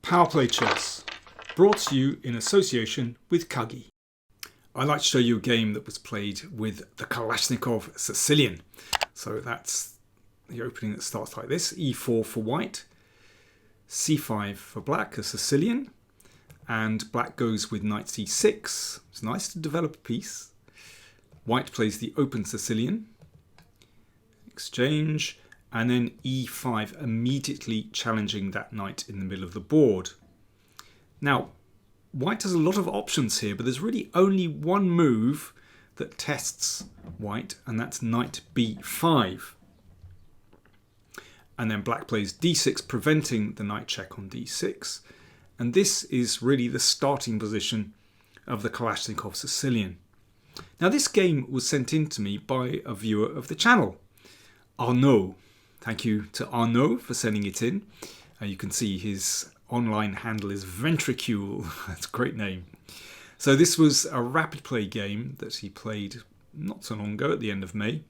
PowerPlayChess, brought to you in association with Kagi. I'd like to show you a game that was played with the Kalashnikov Sicilian. So that's the opening that starts like this. E4 for white, C5 for black, a Sicilian, and black goes with knight C6. It's nice to develop a piece. White plays the open Sicilian, exchange, and then E5, immediately challenging that knight in the middle of the board. Now, white has a lot of options here, but there's really only one move that tests white, and that's knight B5. And then black plays D6, preventing the knight check on D6. And this is really the starting position of the Kalashnikov Sicilian. Now, this game was sent in to me by a viewer of the channel, Arnaud. Thank you to Arnaud for sending it in. You can see his online handle is Ventricule. That's a great name. So this was a rapid play game that he played not so long ago at the end of May.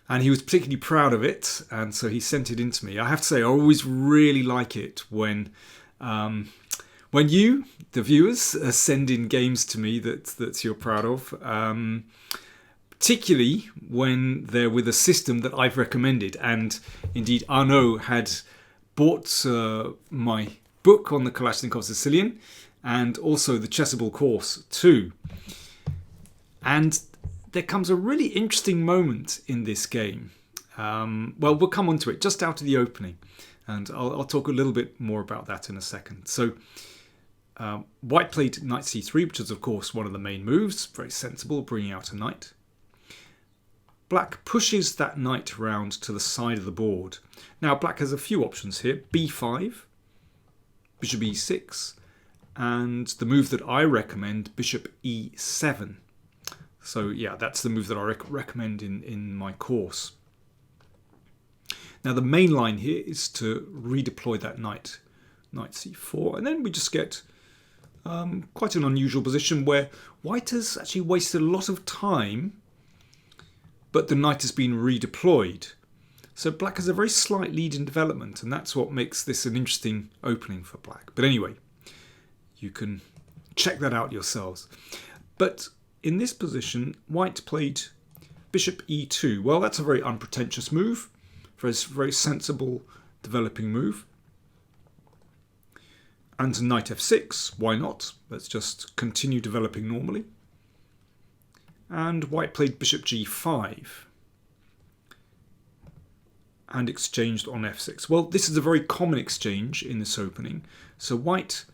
And he was particularly proud of it, and so he sent it in to me. I have to say, I always really like it when you, the viewers, send in games to me that you're proud of. Particularly when they're with a system that I've recommended. And indeed, Arnaud had bought my book on the Kalashnikov Sicilian and also the Chessable course too. And there comes a really interesting moment in this game. Well, we'll come on to it just out of the opening. And I'll talk a little bit more about that in a second. So white played knight c3, which is of course one of the main moves. Very sensible, bringing out a knight. Black pushes that knight round to the side of the board. Now black has a few options here. B5, bishop E6, and the move that I recommend, bishop E7. So yeah, that's the move that I recommend in my course. Now the main line here is to redeploy that knight C4, and then we just get quite an unusual position where white has actually wasted a lot of time, but the knight has been redeployed. So black has a very slight lead in development, and that's what makes this an interesting opening for black. But anyway, you can check that out yourselves. But in this position, white played bishop e2. Well, that's a very unpretentious move, very sensible developing move. And knight f6, why not? Let's just continue developing normally. And white played bishop g5 and exchanged on f6. Well, this is a very common exchange in this opening. So white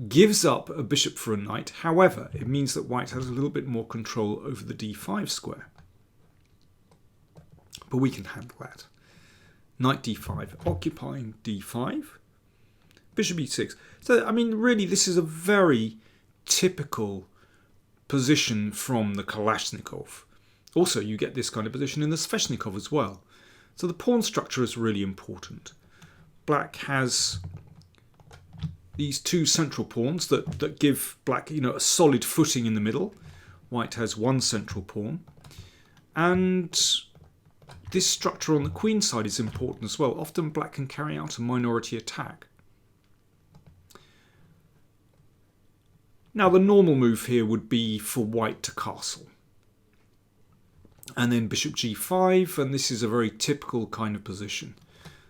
gives up a bishop for a knight. However, it means that white has a little bit more control over the d5 square. But we can handle that. Knight d5, occupying d5, bishop e6. So, I mean, really, this is a very typical position from the Kalashnikov. Also, you get this kind of position in the Sveshnikov as well. So the pawn structure is really important. Black has these two central pawns that give black, a solid footing in the middle. White has one central pawn. And this structure on the queen side is important as well. Often black can carry out a minority attack. Now the normal move here would be for white to castle. And then bishop g5, and this is a very typical kind of position.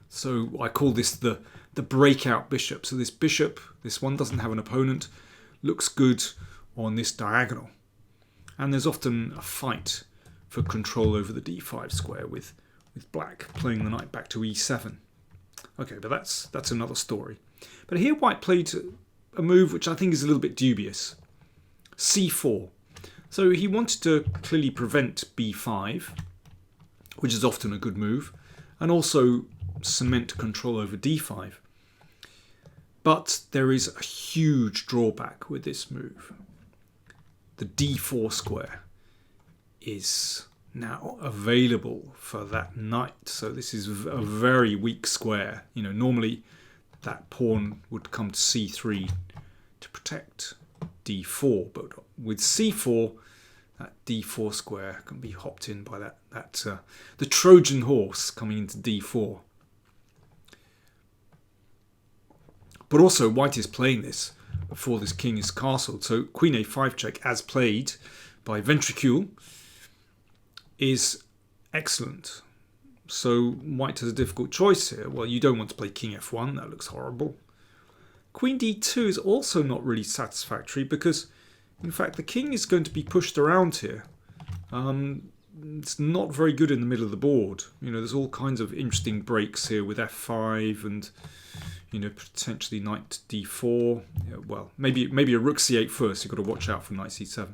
So I call this the breakout bishop. So this bishop, this one doesn't have an opponent, looks good on this diagonal. And there's often a fight for control over the d5 square with black playing the knight back to e7. Okay, but that's another story. But here white played a move which I think is a little bit dubious. c4. So he wanted to clearly prevent b5, which is often a good move, and also cement control over d5. But there is a huge drawback with this move. The d4 square is now available for that knight. So this is a very weak square. Normally that pawn would come to c3 to protect d4, but with c4, that d4 square can be hopped in by the Trojan horse coming into d4. But also white is playing this before this king is castled. So queen a5 check, as played by Ventricule, is excellent. So white has a difficult choice here. Well, you don't want to play king f1, that looks horrible. Queen d2 is also not really satisfactory because, in fact, the king is going to be pushed around here. It's not very good in the middle of the board. You know, there's all kinds of interesting breaks here with f5 and, you know, potentially knight d4. Yeah, well, maybe a rook c8 first. You've got to watch out for knight c7.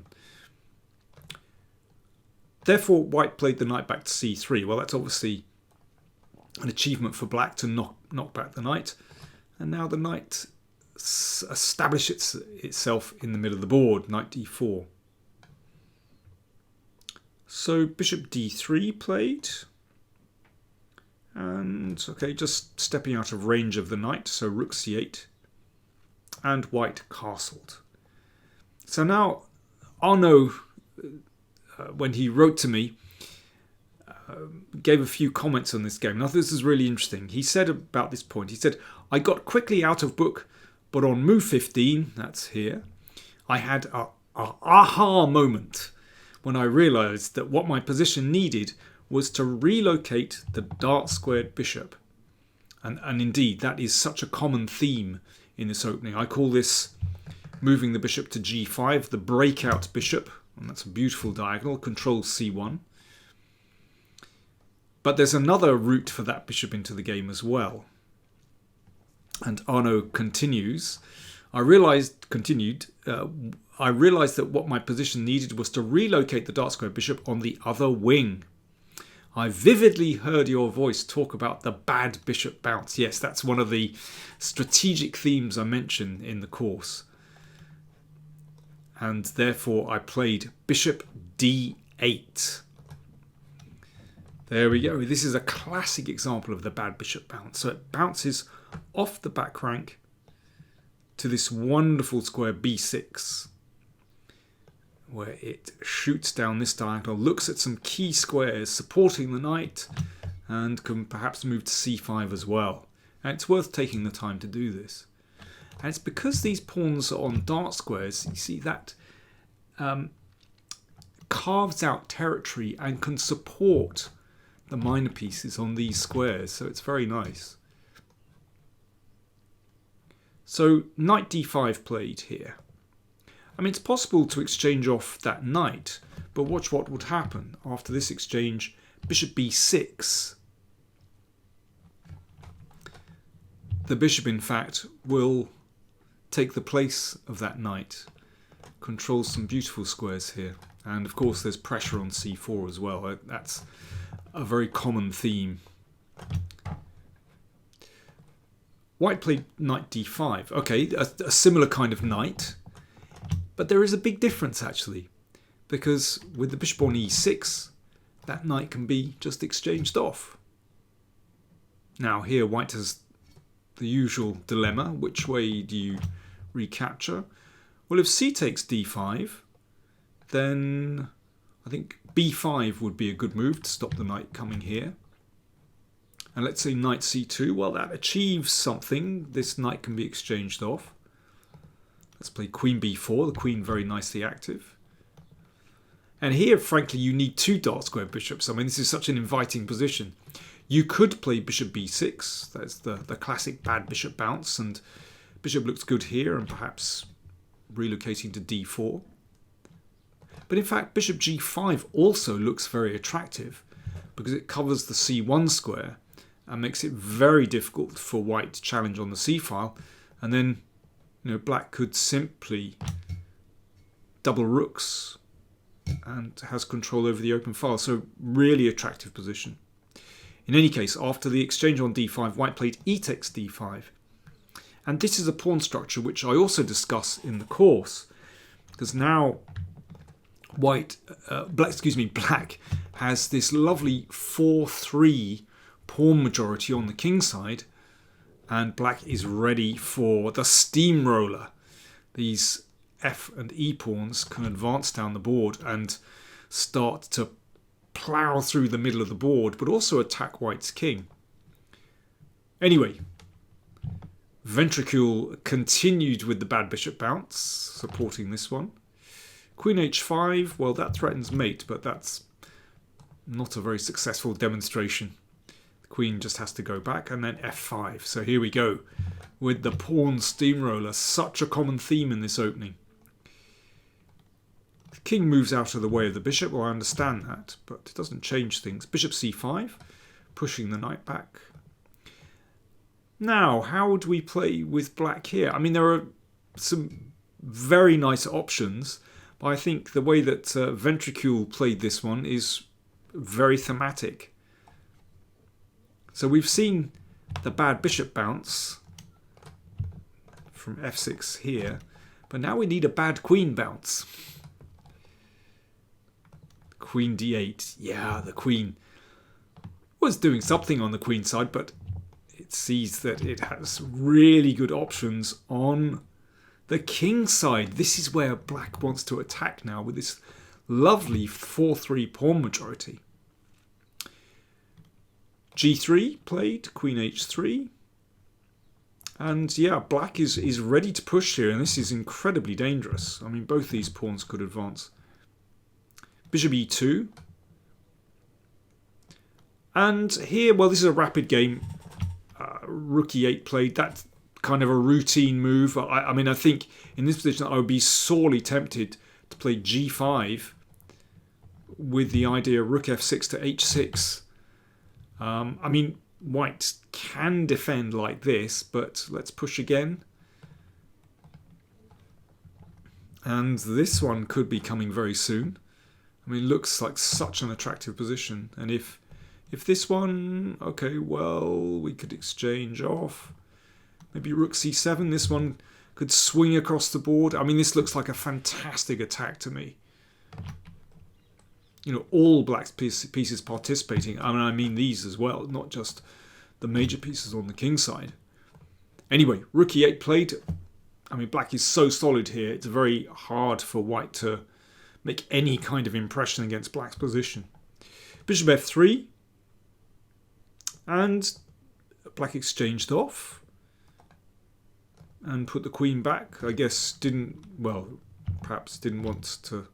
Therefore, white played the knight back to c3. Well, that's obviously an achievement for black to knock back the knight. And now the knight establishes itself in the middle of the board, knight d4. So bishop d3 played. And, okay, just stepping out of range of the knight, so rook c8. And white castled. So now Arnaud, when he wrote to me, gave a few comments on this game. Now this is really interesting. He said about this point, he said, I got quickly out of book, but on move 15, that's here, I had a aha moment when I realised that what my position needed was to relocate the dart-squared bishop. And indeed, that is such a common theme in this opening. I call this moving the bishop to g5, the breakout bishop, and that's a beautiful diagonal, controls c1. But there's another route for that bishop into the game as well. And Arnaud continues, I realised that what my position needed was to relocate the dart-squared bishop on the other wing. I vividly heard your voice talk about the bad bishop bounce. Yes, that's one of the strategic themes I mentioned in the course. And therefore I played bishop d8. There we go. This is a classic example of the bad bishop bounce. So it bounces off the back rank to this wonderful square b6, where it shoots down this diagonal, looks at some key squares supporting the knight, and can perhaps move to c5 as well. And it's worth taking the time to do this. And it's because these pawns are on dart squares, you see that carves out territory and can support the minor pieces on these squares, so it's very nice. So knight d5 played here. I mean, it's possible to exchange off that knight, but watch what would happen after this exchange. Bishop b6. The bishop, in fact, will take the place of that knight. Controls some beautiful squares here. And of course there's pressure on c4 as well. That's a very common theme. White played knight d5. Okay, a similar kind of knight. But there is a big difference actually. Because with the bishop on e6, that knight can be just exchanged off. Now here white has the usual dilemma. Which way do you recapture? Well, if c takes d5, then I think b5 would be a good move to stop the knight coming here. And let's say knight c2. Well, that achieves something. This knight can be exchanged off. Let's play queen b4. The queen very nicely active. And here, frankly, you need two dart square bishops. I mean, this is such an inviting position. You could play bishop b6. That's the classic bad bishop bounce. And bishop looks good here and perhaps relocating to d4. But in fact, bishop g5 also looks very attractive because it covers the c1 square and makes it very difficult for white to challenge on the c-file. And then, you know, black could simply double rooks and has control over the open file. So really attractive position. In any case, after the exchange on d5, white played e takes d5. And this is a pawn structure which I also discuss in the course, because now black has this lovely 4-3 pawn majority on the king side, and black is ready for the steamroller. These f and e pawns can advance down the board and start to plough through the middle of the board, but also attack white's king. Anyway, Ventricule continued with the bad bishop bounce, supporting this one. Queen h5, well, that threatens mate, but that's not a very successful demonstration. The queen just has to go back, and then f5. So here we go with the pawn steamroller. Such a common theme in this opening. The king moves out of the way of the bishop. Well, I understand that, but it doesn't change things. Bishop c5, pushing the knight back. Now, how do we play with black here? I mean, there are some very nice options, but I think the way that Ventricule played this one is very thematic. So we've seen the bad bishop bounce from f6 here, but now we need a bad queen bounce. Queen d8. Yeah, the queen was doing something on the queen side, but it sees that it has really good options on the king side. This is where black wants to attack now with this lovely 4-3 pawn majority. g3 played, queen h3. And yeah, black is ready to push here, and this is incredibly dangerous. I mean, both these pawns could advance. Bishop e2. And here, well, this is a rapid game. Rook e8 played. That's kind of a routine move. I mean, I think in this position I would be sorely tempted to play g5 with the idea rook f6 to h6. I mean, white can defend like this, but let's push again. And this one could be coming very soon. I mean, it looks like such an attractive position. And if this one, okay, well, we could exchange off. Maybe rook c7. This one could swing across the board. I mean, this looks like a fantastic attack to me. You know, all black's pieces participating. I mean these as well, not just the major pieces on the king side. Anyway, rook e8 played. I mean, black is so solid here. It's very hard for white to make any kind of impression against black's position. Bishop f3. And black exchanged off and put the queen back. I guess perhaps didn't want to.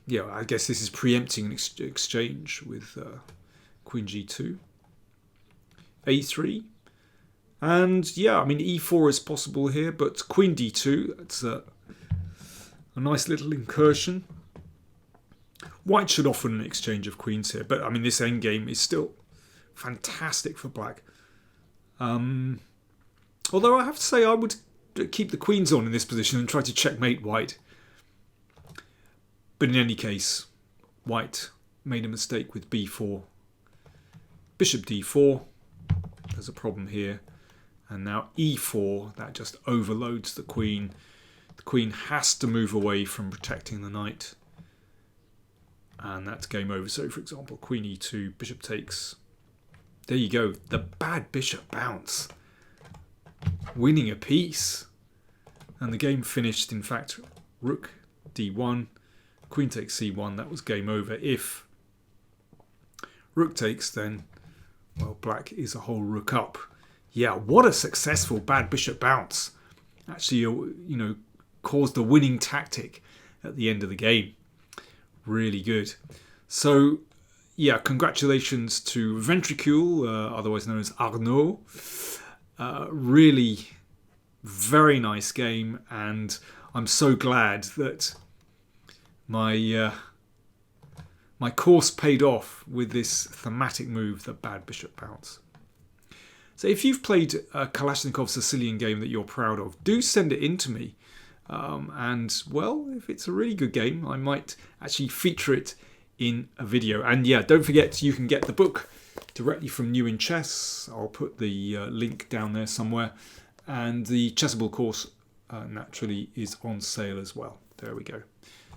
Yeah, I guess this is preempting an exchange with queen g2. a3. And yeah, I mean, e4 is possible here, but queen d2, that's a nice little incursion. White should offer an exchange of queens here, but I mean, this endgame is still fantastic for black. Although I have to say I would keep the queens on in this position and try to checkmate white. But in any case, white made a mistake with b4. Bishop d4, there's a problem here. And now e4, that just overloads the queen. The queen has to move away from protecting the knight. And that's game over. So, for example, queen e2, bishop takes. There you go. The bad bishop bounce. Winning a piece. And the game finished, in fact, rook d1, queen takes c1. That was game over. If rook takes, then, well, black is a whole rook up. Yeah, what a successful bad bishop bounce. Actually, you know, caused a winning tactic at the end of the game. Really good. So, yeah, congratulations to Ventricule, otherwise known as Arnaud. Really very nice game, and I'm so glad that my course paid off with this thematic move, the bad bishop bounce. So if you've played a Kalashnikov Sicilian game that you're proud of, do send it in to me. And, well, if it's a really good game, I might actually feature it in a video. And, yeah, don't forget you can get the book directly from New in Chess. I'll put the link down there somewhere. And the Chessable course, naturally, is on sale as well. There we go.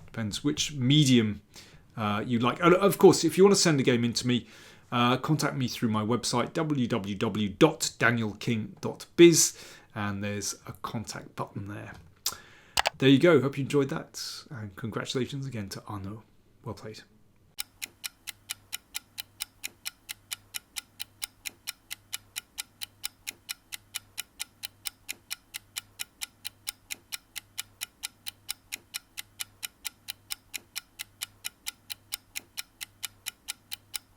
Depends which medium you like. And, of course, if you want to send a game in to me, contact me through my website, www.danielking.biz. And there's a contact button there. There you go. Hope you enjoyed that. And congratulations again to Arnaud. Well played.